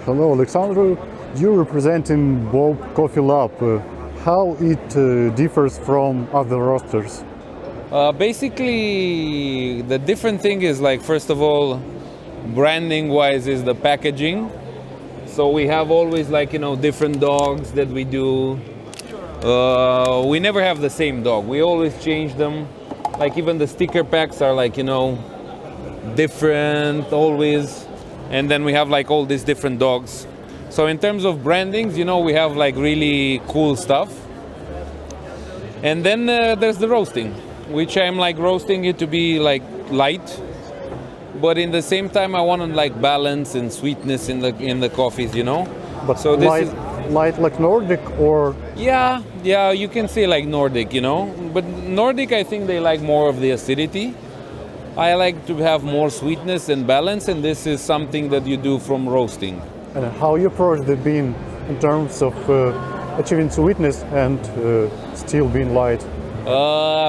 Hello, Alexandru. You representing Bob Coffee Lab. How it differs from other roasters? Basically, the different thing is like, first of all, branding wise is the packaging. So we have always like, different dogs that we do. We never have the same dog. We always change them. Like even the sticker packs are like, different always. And then we have like all these different dogs. So in terms of brandings, we have like really cool stuff. And then there's the roasting, which I'm like roasting it to be like light. But in the same time, I want like balance and sweetness in the coffees, But so this light like Nordic or? Yeah, you can say like Nordic, But Nordic, I think they like more of the acidity. I like to have more sweetness and balance, and this is something that you do from roasting. And how you approach the bean in terms of achieving sweetness and still being light?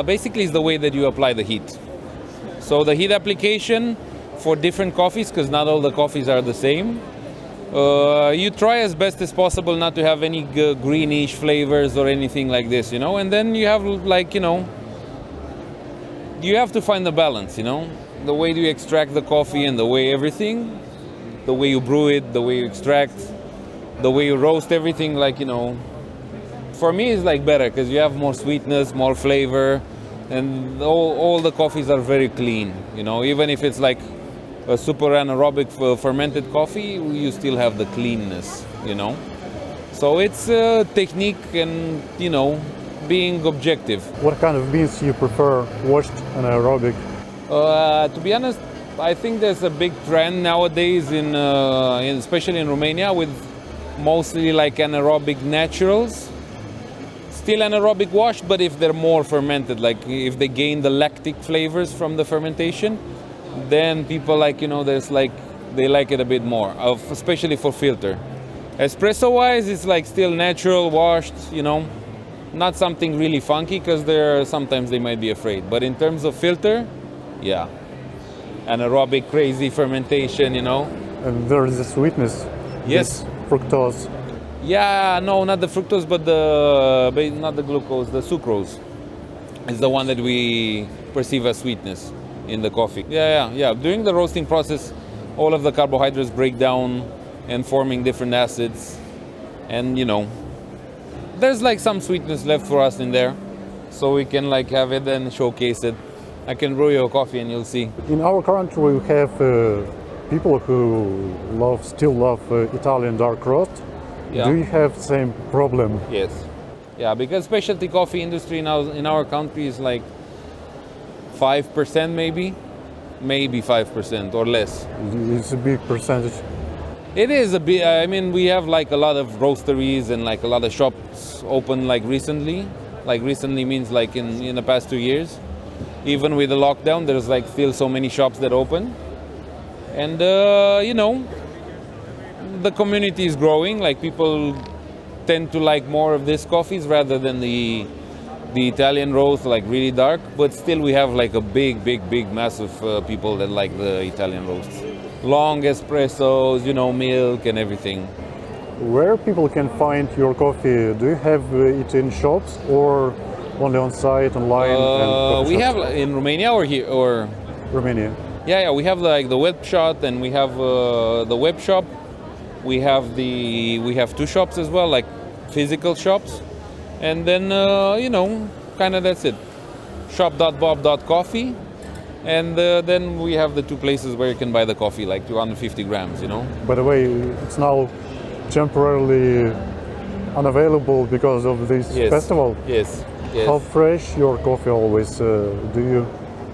Basically, it's the way that you apply the heat. So the heat application for different coffees, because not all the coffees are the same. You try as best as possible not to have any greenish flavors or anything like this, And then you have like, you have to find the balance, The way you extract the coffee and the way everything, the way you brew it, the way you extract, the way you roast everything, like, For me, it's like better because you have more sweetness, more flavor, and all the coffees are very clean, Even if it's like a super anaerobic fermented coffee, you still have the cleanness, So it's a technique and, being objective. What kind of beans you prefer, washed and aerobic? To be honest, I think there's a big trend nowadays especially in Romania with mostly like anaerobic naturals. Still anaerobic washed, but if they're more fermented, like if they gain the lactic flavors from the fermentation, then people like, there's like, they like it a bit more, especially for filter. Espresso wise, it's like still natural, washed, not something really funky because sometimes they might be afraid. But in terms of filter, yeah, anaerobic, crazy fermentation, And there is a sweetness. Yes. Fructose. Yeah, no, not the fructose, but not the glucose, the sucrose is the one that we perceive as sweetness in the coffee. Yeah. During the roasting process, all of the carbohydrates break down and forming different acids. And, there's like some sweetness left for us in there. So we can like have it and showcase it. I can brew you a coffee and you'll see. In our country, we have people who still love Italian dark roast. Yeah. Do you have the same problem? Yes. Yeah, because specialty coffee industry now in our country is like 5% maybe 5% or less. It's a big percentage. It is a bit. I mean, we have like a lot of roasteries and like a lot of shops open like recently. Like recently means like in the past 2 years. Even with the lockdown, there's like still so many shops that open. And the community is growing. Like people tend to like more of these coffees rather than the Italian roast, like really dark. But still, we have like a big massive people that like the Italian roasts. Long espressos, milk and everything. Where people can find your coffee? Do you have it in shops or only on site, online? We have in Romania or here or Romania. Yeah. We have like the web shop, and we have the web shop. We have 2 shops as well, like physical shops, and then kind of that's it. Shop.bob.coffee. And then we have the 2 places where you can buy the coffee, like 250 grams, By the way, it's now temporarily unavailable because of this festival. Yes. How fresh your coffee always do you?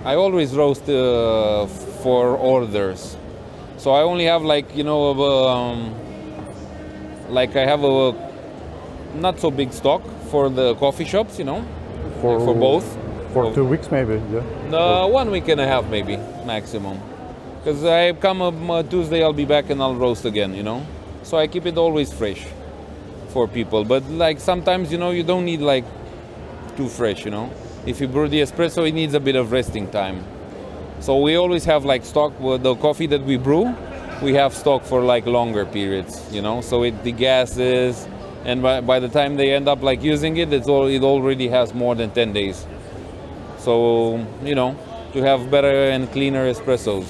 I always roast for orders. So I only have like, like I have a not so big stock for the coffee shops, for both. For 2 weeks maybe, yeah? 1 week and a half maybe, maximum. Because I come Tuesday, I'll be back and I'll roast again, So I keep it always fresh for people. But like sometimes, you don't need like too fresh, If you brew the espresso, it needs a bit of resting time. So we always have like stock with the coffee that we brew. we have stock for like longer periods, you know. So it degasses, and by the time they end up like using it, it already has more than 10 days. So, you know, to have better and cleaner espressos.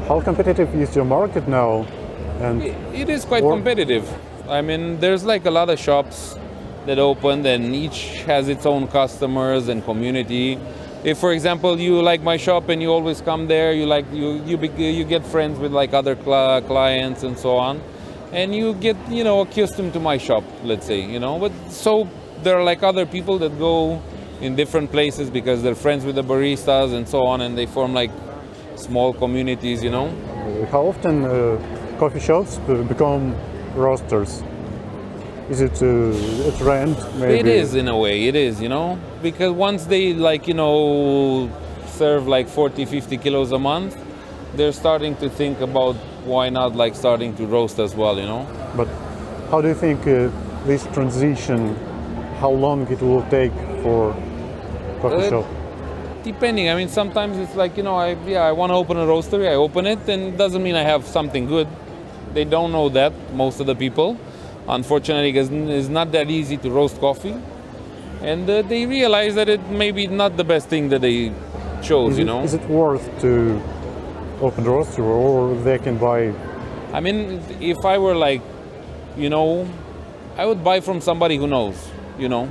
How competitive is your market now? And It is quite competitive. I mean, there's like a lot of shops that opened, and each has its own customers and community. If, for example, you like my shop and you always come there, you get friends with like other clients and so on, and you get, you know, accustomed to my shop, let's say, you know. But so there are like other people that go in different places because they're friends with the baristas and so on, and they form like small communities, you know. how often coffee shops become roasters? Is it a trend? Maybe? It is, in a way, it is, you know, because once they like, you know, serve like 40, 50 kilos a month, they're starting to think about why not like starting to roast as well, you know. But how do you think this transition, how long it will take for coffee shop? Depending, I mean, sometimes it's like, you know, I want to open a roastery, I open it, and it doesn't mean I have something good. They don't know that, most of the people. Unfortunately, because it's not that easy to roast coffee. And they realize that it may be not the best thing that they chose, you know. Is it worth to open roastery, or they can buy? I mean, if I were like, you know, I would buy from somebody who knows, you know,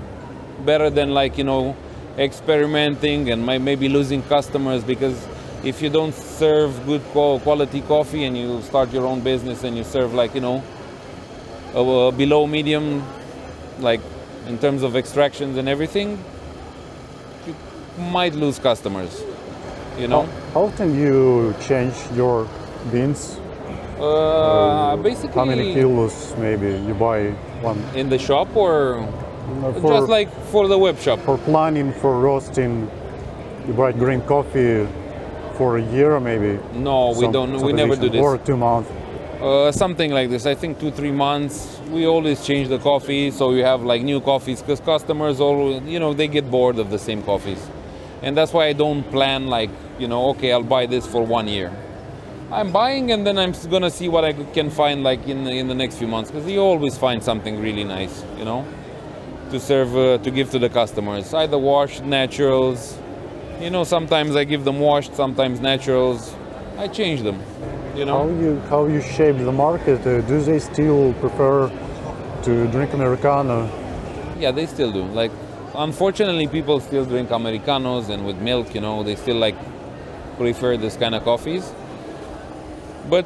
better than like, you know, experimenting and maybe losing customers, because if you don't serve good quality coffee and you start your own business and you serve like, you know, below medium, like in terms of extractions and everything, you might lose customers, you know. How often you change your beans? Basically, how many kilos maybe you buy one? In the shop, or just like for the web shop? For planning, for roasting, you buy green coffee for a year maybe? No, we don't. We never do this. Or 2 months? Something like this. I think 2-3 months. We always change the coffee, so you have like new coffees, because customers always, you know, they get bored of the same coffees, and that's why I don't plan like, you know, okay, I'll buy this for 1 year. I'm buying, and then I'm gonna see what I can find like in the next few months, because you always find something really nice, you know, to serve, to give to the customers. Either washed, naturals. You know, sometimes I give them washed, sometimes naturals. I change them. You know? How you shape the market? Do they still prefer to drink Americano? Yeah, they still do. Like, unfortunately, people still drink Americanos, and with milk, you know, they still like prefer this kind of coffees. But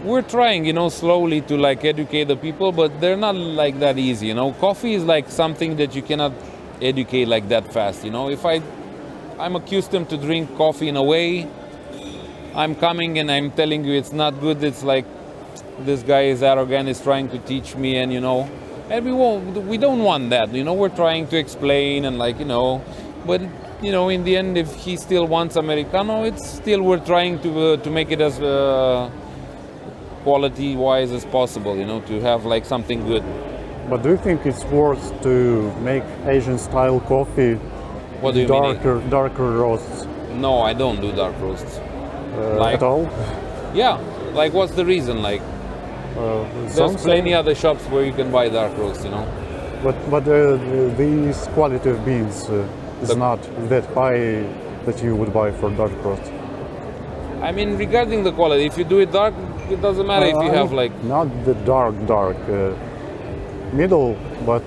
we're trying, you know, slowly to like educate the people, but they're not like that easy, you know. Coffee is like something that you cannot educate like that fast, you know. If I'm accustomed to drink coffee in a way, I'm coming and I'm telling you it's not good. It's like this guy is arrogant, is trying to teach me, and you know, and we don't want that. You know, we're trying to explain and like, you know, but you know, in the end, if he still wants Americano, it's still we're trying to make it as quality wise as possible. You know, to have like something good. But do you think it's worth to make Asian style coffee? What do you mean? Darker roasts? No, I don't do dark roasts. At all? Yeah, like what's the reason? Like there's plenty other shops where you can buy dark roast, you know. But these quality of beans is not that high that you would buy for dark roast. I mean, regarding the quality, if you do it dark, it doesn't matter if you have like not the dark, middle, but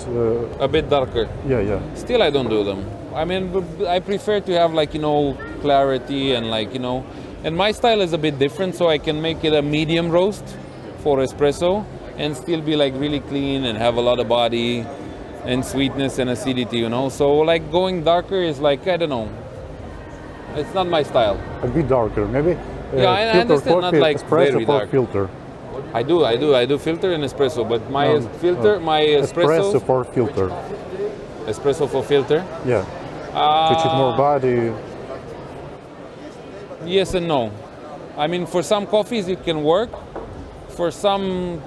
a bit darker. Yeah. Still, I don't do them. I mean, I prefer to have like, you know, clarity and like, you know. And my style is a bit different, so I can make it a medium roast for espresso and still be like really clean and have a lot of body and sweetness and acidity, you know. So like going darker is like, I don't know, it's not my style. A bit darker, maybe. Yeah, I understand, not like espresso very dark. Filter. I do filter and espresso, but my filter, my espresso for filter. Espresso for filter. Yeah. To keep more body. Yes and no. I mean, for some coffees it can work. For some,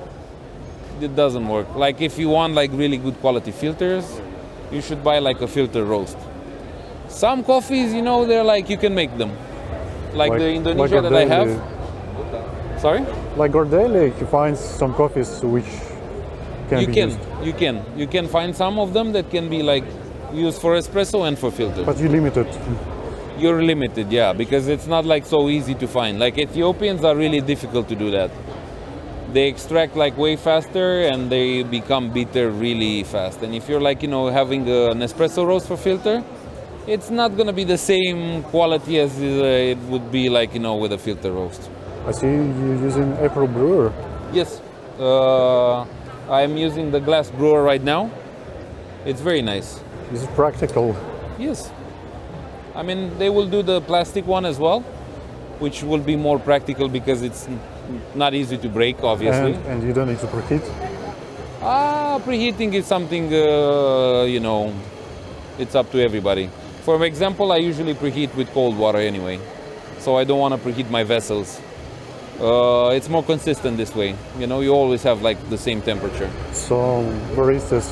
it doesn't work. Like if you want like really good quality filters, you should buy like a filter roast. Some coffees, you know, they're like you can make them. Like the Indonesia that I have. Sorry? Like Gordelli, you find some coffees which can be used. You can find some of them that can be like used for espresso and for filter. But you limit it. You're limited, yeah, because it's not like so easy to find. Like Ethiopians are really difficult to do that. They extract like way faster and they become bitter really fast. And if you're like, having an espresso roast for filter, it's not gonna be the same quality as it would be like, with a filter roast. I see you using April brewer. Yes, I'm using the glass brewer right now. It's very nice. Is it practical? Yes. I mean, they will do the plastic one as well, which will be more practical because it's not easy to break, obviously. And you don't need to preheat? Preheating is something, it's up to everybody. For example, I usually preheat with cold water anyway, so I don't want to preheat my vessels. It's more consistent this way. You always have like the same temperature. So baristas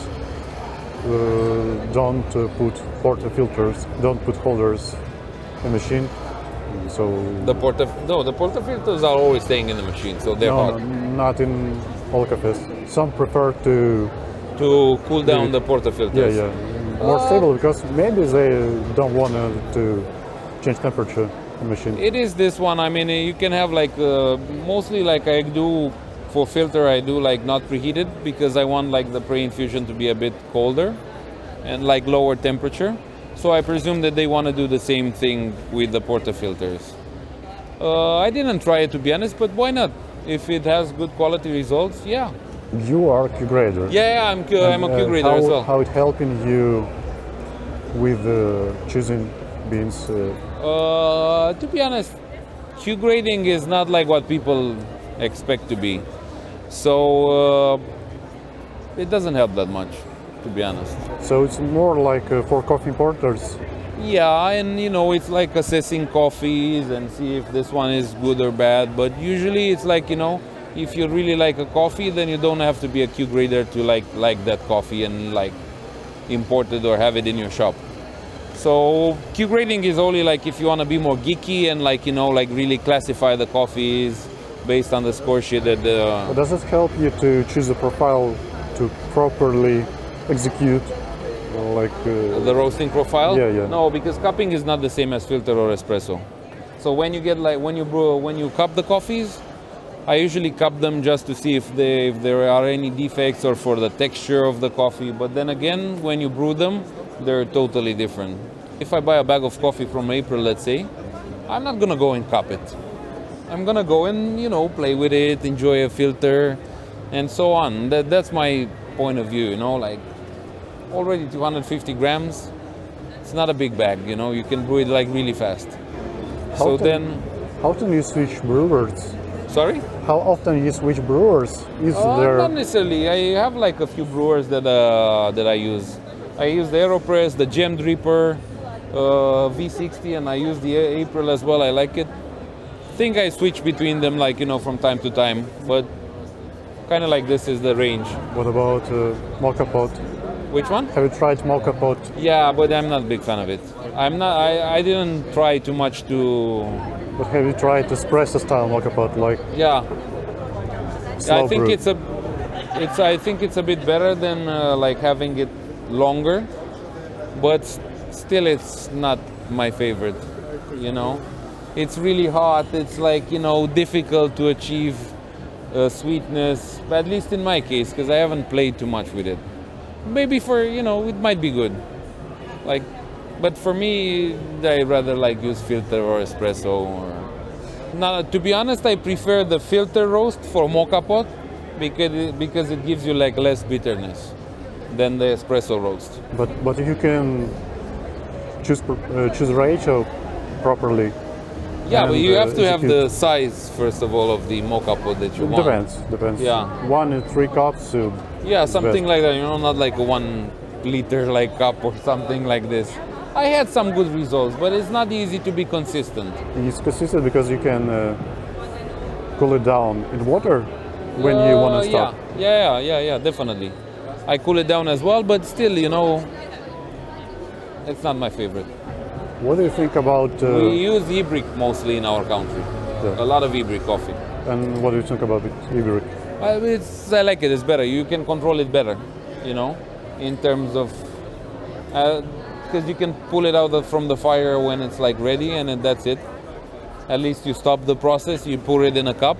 don't put portafilters, don't put holders in the machine. So the portafilters are always staying in the machine, so they're hot. No, not in all cafes. Some prefer to cool down the portafilters. Yeah. More stable because maybe they don't want to change temperature in the machine. It is this one. I mean, you can have like mostly like I do for filter. I do like not preheated because I want like the pre-infusion to be a bit colder and like lower temperature. So I presume that they want to do the same thing with the portafilters. I didn't try it to be honest, but why not? If it has good quality results, yeah. You are a Q grader. Yeah, I'm a Q grader as well. How it helping you with choosing beans? To be honest, Q grading is not like what people expect to be. So it doesn't help that much, to be honest. So it's more like for coffee importers? Yeah, and it's like assessing coffees and see if this one is good or bad. But usually it's like, if you really like a coffee, then you don't have to be a Q grader to like that coffee and like import it or have it in your shop. So Q grading is only like if you want to be more geeky and like really classify the coffees based on the score sheet that Does it help you to choose a profile to properly execute the roasting profile? Yeah. No, because cupping is not the same as filter or espresso. So when you get when you cup the coffees, I usually cup them just to see if there are any defects or for the texture of the coffee. But then again, when you brew them, they're totally different. If I buy a bag of coffee from April, let's say, I'm not gonna go and cup it. I'm gonna go and play with it, enjoy a filter, and so on. That's my point of view. Like already 250 grams. It's not a big bag. You can brew it like really fast. How often you switch brewers? Sorry? How often you switch brewers? Not necessarily. I have like a few brewers that I use. I use the AeroPress, the Gem Dripper, V60, and I use the April as well. I like it. I think I switch between them like, from time to time, but kind of like this is the range. What about mocha pot? Which one? Have you tried mocha pot? Yeah, but I'm not a big fan of it. I didn't try too much to... But have you tried espresso style mocha pot, like? Yeah. I think brew? I think it's a bit better than like having it longer, but still it's not my favorite. It's really hot. It's like difficult to achieve sweetness, at least in my case, because I haven't played too much with it. Maybe for it might be good, but for me, I rather like use filter or espresso. Now, to be honest, I prefer the filter roast for mocha pot because it gives you like less bitterness than the espresso roast. But if you can choose ratio properly. Yeah, but you have to have the size first of all of the mocha pot that you want. Depends. Yeah. 1 and 3 cups. Yeah, something like that. Not like a 1 liter like cup or something like this. I had some good results, but it's not easy to be consistent. It's consistent because you can cool it down in water when you want to stop. Yeah, definitely. I cool it down as well, but still, it's not my favorite. What do you think about... We use e-brick mostly in our country. Yeah. A lot of e-brick coffee. And what do you think about it, Igor? I like it. It's better. You can control it better, you know, in terms of because you can pull it out from the fire when it's like ready, and then that's it. At least you stop the process. You pour it in a cup,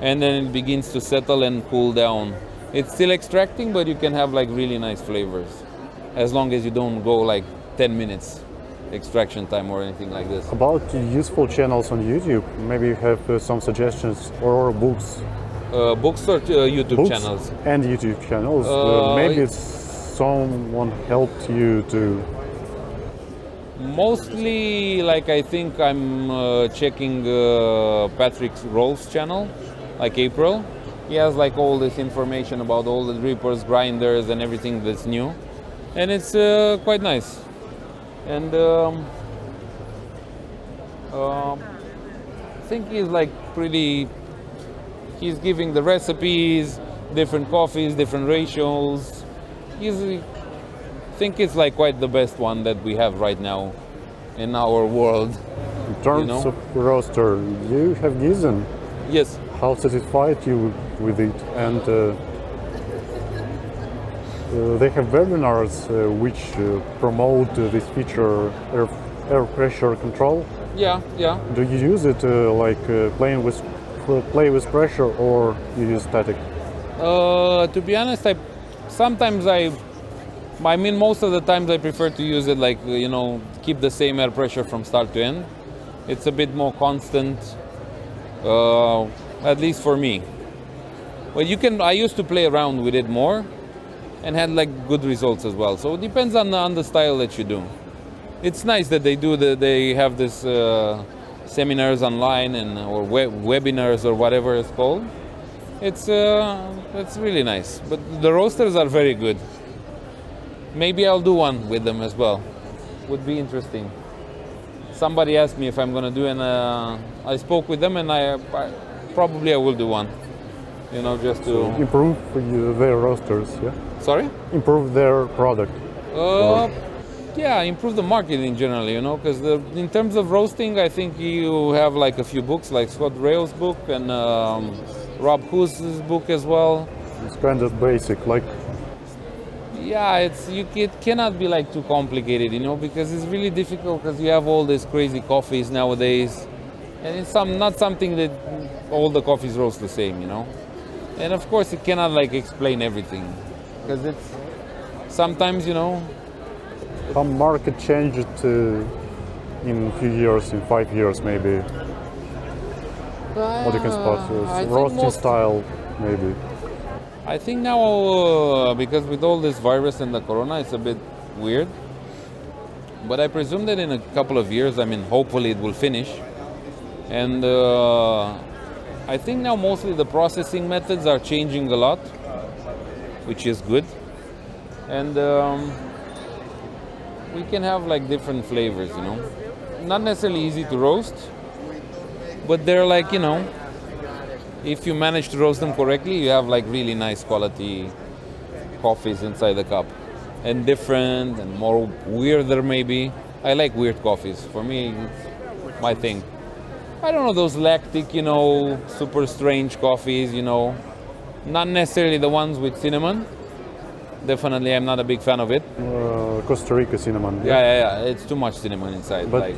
and then it begins to settle and cool down. It's still extracting, but you can have like really nice flavors, as long as you don't go like 10 minutes extraction time or anything like this. About useful channels on YouTube, maybe you have some suggestions or books. Books or YouTube Books channels? and YouTube channels. Maybe someone helped you to. Mostly, like I think I'm checking Patrick Rolf's channel, like April. He has like all this information about all the drippers, grinders, and everything that's new, and it's quite nice. And I think he's like pretty. He's giving the recipes, different coffees, different ratios. I think it's like quite the best one that we have right now in our world. In terms of roaster, you have Gizen. Yes. How satisfied you with it? And they have webinars which promote this feature, air pressure control. Yeah, yeah. Do you use it play with pressure, or you use static? To be honest, most of the times I prefer to use it like, keep the same air pressure from start to end. It's a bit more constant, at least for me. Well, I used to play around with it more and had like good results as well. So it depends on the style that you do. It's nice that they have this seminars online or webinars or whatever it's called. It's really nice. But the roasters are very good. Maybe I'll do one with them as well. Would be interesting. Somebody asked me if I'm going to do, and I spoke with them, and I will do one. Just to improve their roasters. Yeah. Sorry. Improve their product. Yeah, improve the market in general. Because in terms of roasting, I think you have like a few books, like Scott Rail's book and Rob Huss's book as well. It's kind of basic, like. Yeah, it cannot be like too complicated, because it's really difficult because you have all these crazy coffees nowadays, and it's not something that all the coffees roast the same, And of course, it cannot like explain everything, because it's sometimes, How market changed in a few years, in 5 years maybe. What you can spot, roasting style maybe. I think now, because with all this virus and the corona, it's a bit weird. But I presume that in a couple of years, hopefully it will finish. And I think now mostly the processing methods are changing a lot, which is good. And we can have like different flavors, Not necessarily easy to roast, but they're like, if you manage to roast them correctly, you have like really nice quality coffees inside the cup. And different and more weirder maybe. I like weird coffees. For me, it's my thing. I don't know, those lactic, super strange coffees, Not necessarily the ones with cinnamon. Definitely, I'm not a big fan of it. Costa Rica cinnamon. Yeah. It's too much cinnamon inside. But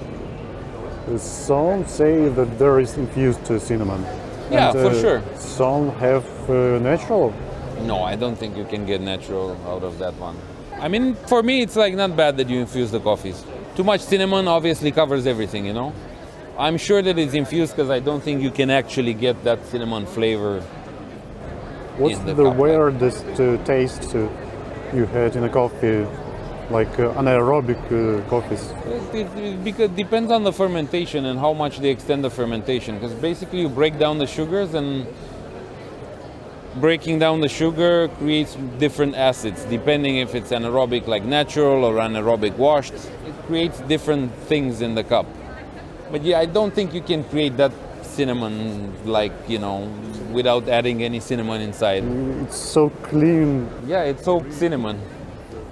some say that there is infused cinnamon. Yeah, and, for sure. Some have natural. No, I don't think you can get natural out of that one. For me, it's like not bad that you infuse the coffees. Too much cinnamon obviously covers everything, I'm sure that it's infused because I don't think you can actually get that cinnamon flavor. What's the weirdest taste you had in a coffee, like anaerobic coffees? It depends on the fermentation and how much they extend the fermentation. Because basically you break down the sugars, and breaking down the sugar creates different acids, depending if it's anaerobic like natural or anaerobic washed. It creates different things in the cup. But yeah, I don't think you can create that cinnamon like, without adding any cinnamon inside. It's so clean. Yeah, it's so cinnamon.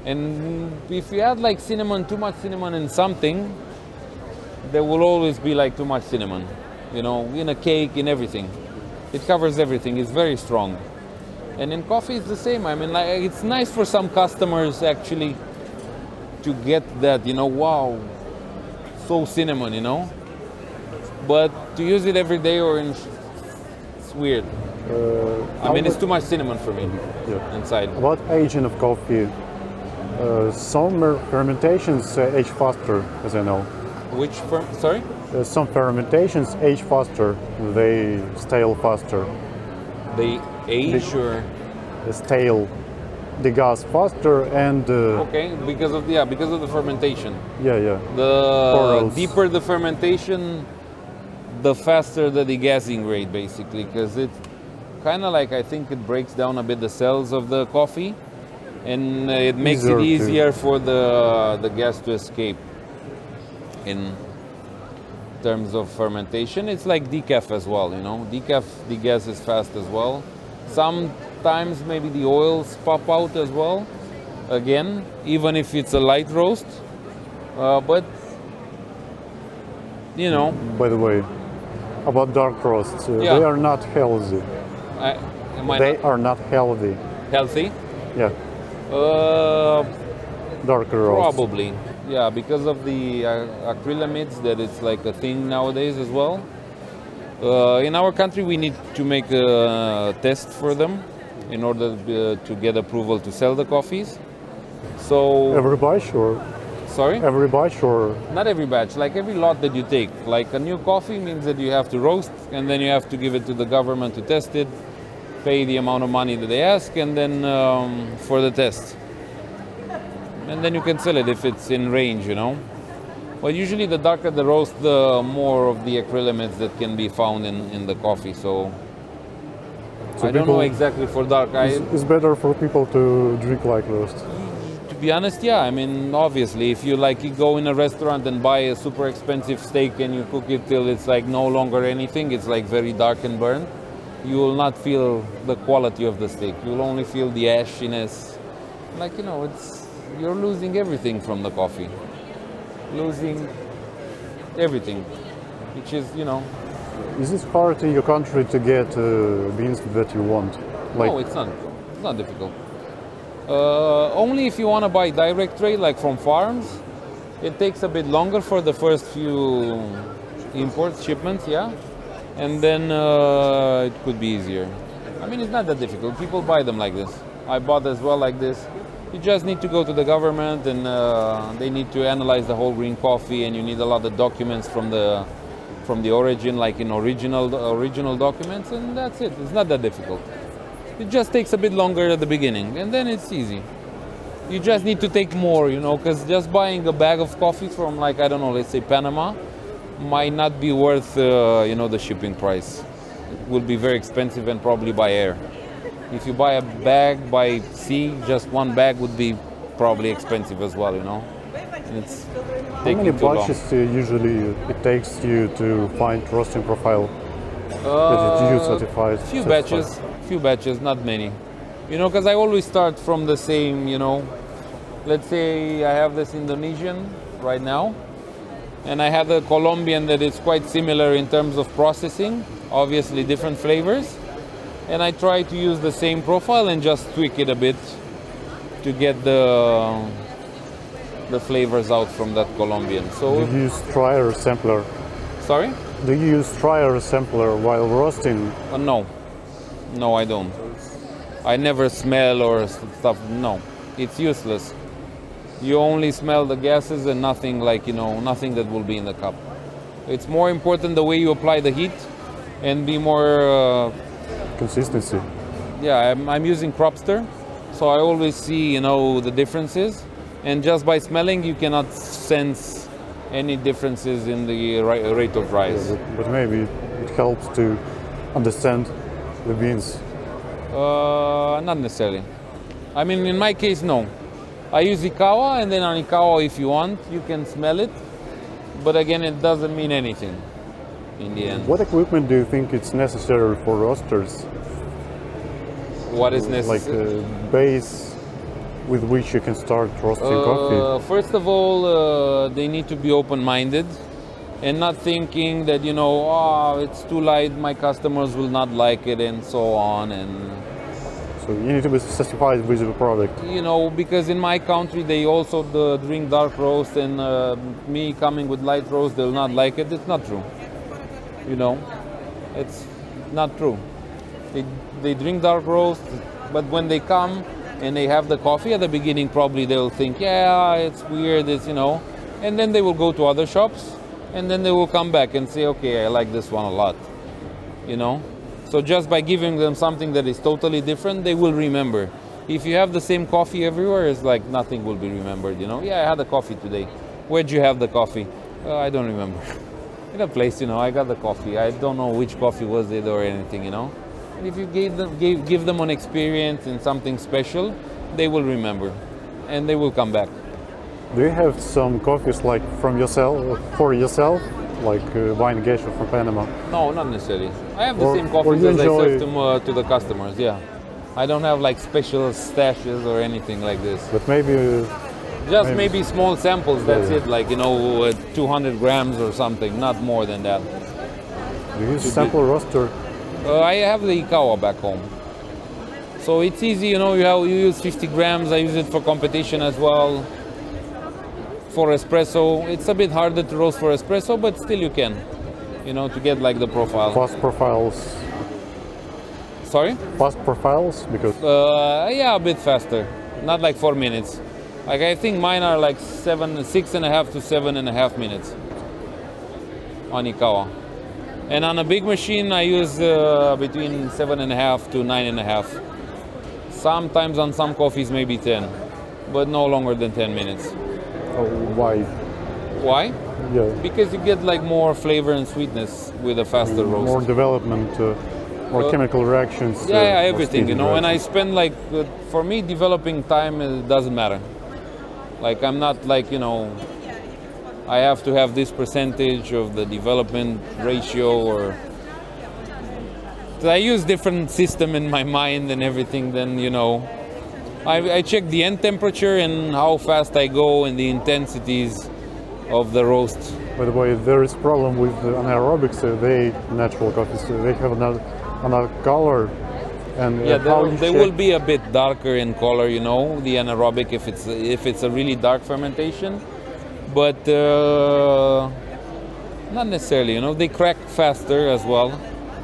And if you add like too much cinnamon in something, there will always be like too much cinnamon, in a cake, in everything. It covers everything. It's very strong. And in coffee, it's the same. I mean, like, it's nice for some customers actually to get that, you know, wow, so cinnamon, you know. But to use it every day it's weird. I mean, it's too much cinnamon for me inside. About aging of coffee, some fermentations age faster, as I know. Which sorry? Some fermentations age faster. They stale faster. They age or stale the gas faster and okay, because of the fermentation. Yeah. The Corals. deeper the fermentation, the faster the degassing rate, basically, because it kind of like, I think it breaks down a bit the cells of the coffee, and it makes it easier for the gas to escape. In terms of fermentation, it's like decaf as well, you know. Decaf degasses fast as well. Sometimes maybe the oils pop out as well, again, even if it's a light roast. But, you know. By the way, about dark roasts, they are not healthy. They are not healthy. Healthy? Yeah. Darker roasts. Probably. Yeah, because of the acrylamides, that it's like a thing nowadays as well. In our country, we need to make a test for them in order to get approval to sell the coffees. So every batch, or sorry? Every batch, or not every batch. Like every lot that you take. Like a new coffee means that you have to roast, and then you have to give it to the government to test it, pay the amount of money that they ask, and then for the test. And then you can sell it if it's in range, you know. But usually the darker the roast, the more of the acrylamides that can be found in the coffee. So I don't know exactly for dark. It's better for people to drink like roast. To be honest, yeah. I mean, obviously, if you go in a restaurant and buy a super expensive steak and you cook it till it's like no longer anything, it's like very dark and burnt, you will not feel the quality of the steak. You'll only feel the ashiness. Like, you know, you're losing everything from the coffee. Losing everything, which is, you know. Is it hard in your country to get beans that you want? No, it's not. It's not difficult. Only if you want to buy direct trade, like from farms, it takes a bit longer for the first few shipments, yeah. And then it could be easier. I mean, it's not that difficult. People buy them like this. I bought as well like this. You just need to go to the government, and they need to analyze the whole green coffee, and you need a lot of documents from the origin, like in original documents, and that's it. It's not that difficult. It just takes a bit longer at the beginning, and then it's easy. You just need to take more, you know, because just buying a bag of coffee from, like, I don't know, let's say Panama, might not be worth, you know, the shipping price. It will be very expensive, and probably by air. If you buy a bag by sea, just one bag would be probably expensive as well, you know. It's how many batches usually it takes you to find roasting profile that you certified? Few batches, not many. You know, because I always start from the same, you know. Let's say I have this Indonesian right now, and I have the Colombian that is quite similar in terms of processing, obviously different flavors. And I try to use the same profile and just tweak it a bit to get the flavors out from that Colombian. So do you use trier or sampler? Sorry? Do you use trier or sampler while roasting? No, I don't. I never smell or stuff. No, it's useless. You only smell the gases and nothing, like, you know, nothing that will be in the cup. It's more important the way you apply the heat and be more consistency. Yeah, I'm using Cropster, so I always see, you know, the differences, and just by smelling you cannot sense any differences in the rate of rise. Yeah, but maybe it helps to understand the beans. Not necessarily. I mean, in my case, no. I use Ikawa, and then on Ikawa, if you want, you can smell it, but again, it doesn't mean anything in the end. What equipment do you think it's necessary for roasters? What is necessary? Like a base with which you can start roasting coffee? First of all, they need to be open-minded. and not thinking that, oh, it's too light, my customers will not like it, and so on. And so you need to be satisfied with the product. Because in my country they also drink dark roast, and me coming with light roast, they'll not like it. It's not true. It's not true. They drink dark roast, but when they come and they have the coffee at the beginning, probably they'll think, yeah, it's weird, and then they will go to other shops, and then they will come back and say, okay, I like this one a lot, So just by giving them something that is totally different, they will remember. If you have the same coffee everywhere, it's like nothing will be remembered, Yeah, I had a coffee today. Where'd you have the coffee? I don't remember. In a place, I got the coffee. I don't know which coffee was it or anything, And if you give them an experience and something special, they will remember, and they will come back. Do you have some coffees like for yourself, like wine gesture from Panama? No, not necessarily. I have the same coffees as I serve to the customers. Yeah, I don't have like special stashes or anything like this. But maybe. Maybe small samples. That's it. Like 200 grams or something, not more than that. Do you use sample roaster? I have the Ikawa back home, so it's easy. You use 50 grams. I use it for competition as well. For espresso, it's a bit harder to roast for espresso, but still you can, to get like the profile. Fast profiles. Sorry? Fast profiles, because. Yeah, a bit faster. Not like 4 minutes. Like I think mine are like 6.5 to 7.5 minutes on Ikawa. And on a big machine, I use between 7.5 to 9.5. Sometimes on some coffees, maybe 10, but no longer than 10 minutes. Oh, why? Why? Yeah. Because you get like more flavor and sweetness with a faster roast. More development, more chemical reactions. Yeah, everything, And I spend like, for me, developing time, it doesn't matter. Like I'm not like, I have to have this percentage of the development ratio, or I use different system in my mind and everything. Then I check the end temperature and how fast I go and the intensities of the roast. By the way, there is a problem with the anaerobics. They natural coffees. They have another color. And yeah, they will be a bit darker in color, the anaerobic if it's a really dark fermentation, but not necessarily. They crack faster as well,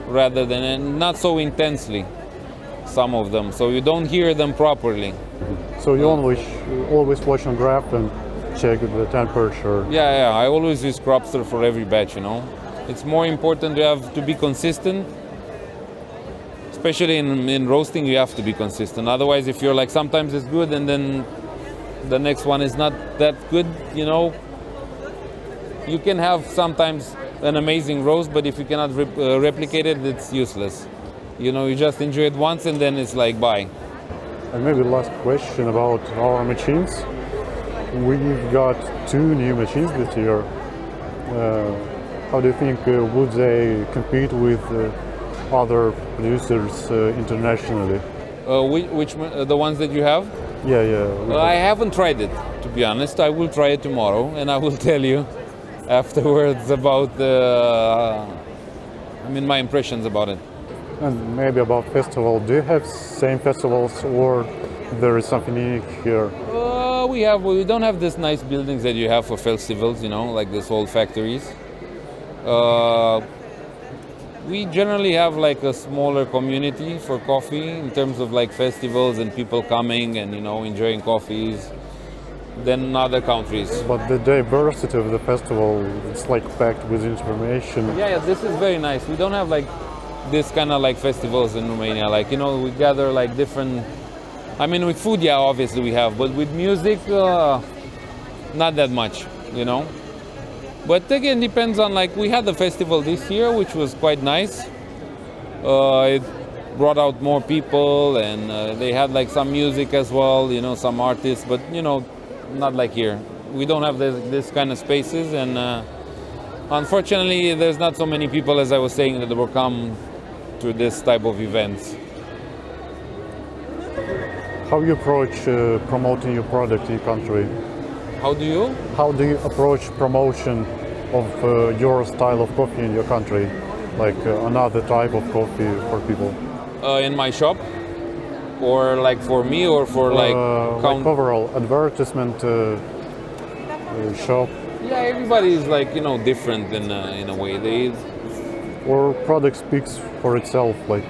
rather than, and not so intensely. Some of them, so you don't hear them properly. So you always watch on graph and check the temperature. Yeah. I always use Cropster for every batch. It's more important to be consistent. Especially in roasting, you have to be consistent. Otherwise, if you're like, sometimes it's good and then the next one is not that good, you can have sometimes an amazing roast, but if you cannot replicate it, it's useless. You just enjoy it once and then it's like, bye. And maybe last question about our machines. We've got 2 new machines this year. How do you think, would they compete with other producers internationally? Which the ones that you have? Yeah. I haven't tried it, to be honest. I will try it tomorrow, and I will tell you afterwards about my impressions about it. And maybe about festival. Do you have same festivals, or there is something unique here? We don't have these nice buildings that you have for festivals, like these old factories. We generally have like a smaller community for coffee in terms of like festivals and people coming and enjoying coffees than other countries. But the diversity of the festival, it's like packed with information. Yeah, this is very nice. We don't have like this kind of like festivals in Romania. Like we gather like different. With food, yeah, obviously we have, but with music, not that much, But again, depends on, like, we had the festival this year, which was quite nice. It brought out more people, and they had like some music as well, some artists, but not like here. We don't have this kind of spaces, and unfortunately, there's not so many people, as I was saying, that will come to this type of events. How you approach promoting your product in your country? How do you? How do you approach promotion of your style of coffee in your country, like another type of coffee for people? In my shop, or like for me, or for like Like overall advertisement shop, Yeah, everybody is like different in a way. or product speaks for itself. Like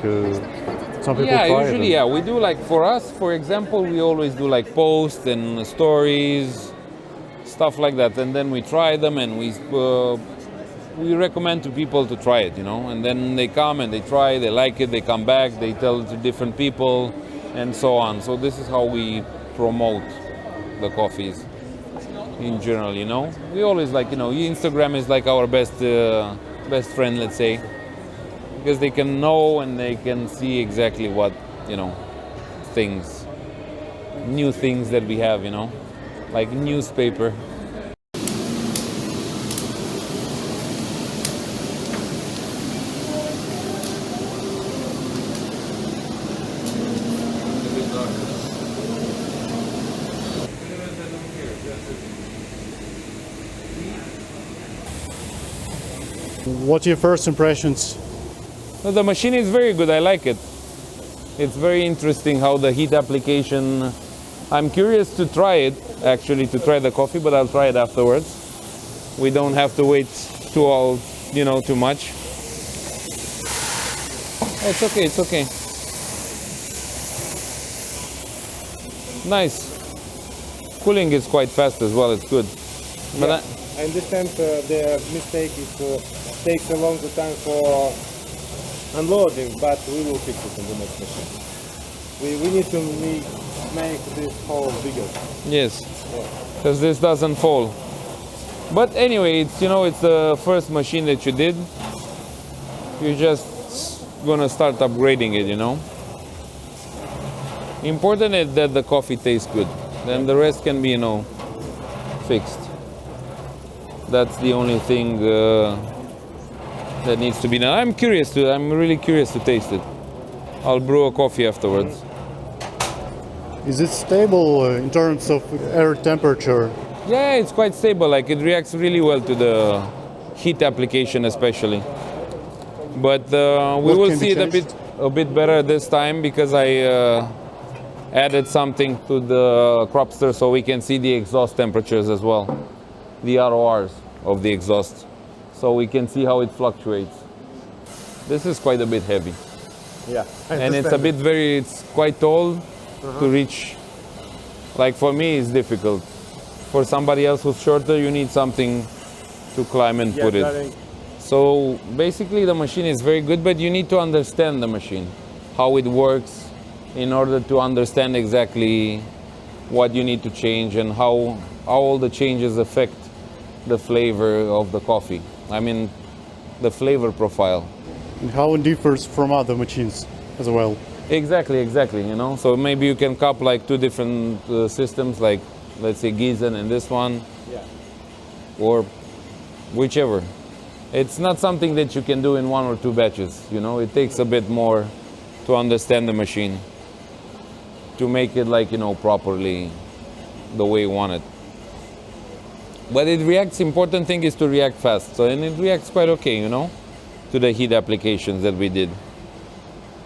some people Yeah, try usually it. yeah. We do like for us, for example, we always do like posts and stories, stuff like that, and then we try them and we recommend to people to try it, and then they come and they try, they like it, they come back, they tell it to different people, and so on. So this is how we promote the coffees in general. We always like Instagram is like our best friend, let's say, because they can know and they can see exactly what things, new things that we have, like newspaper. What's your first impressions? No, the machine is very good. I like it. It's very interesting how the heat application. I'm curious to try it, actually, to try the coffee, but I'll try it afterwards. We don't have to wait too much. It's okay. It's okay. Nice. Cooling is quite fast as well. It's good. But I understand the mistake is takes a longer time for unloading, but we will fix it in the next machine. We need to make this hole bigger. Yes, because this doesn't fall. But anyway, it's it's the first machine that you did. You're just gonna start upgrading it. Important is that the coffee tastes good. Then the rest can be fixed. That's the only thing that needs to be done. I'm really curious to taste it. I'll brew a coffee afterwards. Is it stable in terms of air temperature? Yeah, it's quite stable. Like it reacts really well to the heat application, especially. But we will see it a bit better this time because I added something to the cropster so we can see the exhaust temperatures as well, the RORs of the exhaust, so we can see how it fluctuates. This is quite a bit heavy. Yeah. And it's quite tall to reach. Like for me, it's difficult. For somebody else who's shorter, you need something to climb and put it. So basically the machine is very good, but you need to understand the machine, how it works, in order to understand exactly what you need to change and how all the changes affect the flavor of the coffee. I mean, the flavor profile. And how it differs from other machines as well? Exactly. So maybe you can cup like two different systems, like let's say Gießen and this one, or whichever. It's not something that you can do in one or two batches. It takes a bit more to understand the machine, to make it like properly the way you want it. But it reacts. Important thing is to react fast. And it reacts quite okay, to the heat applications that we did.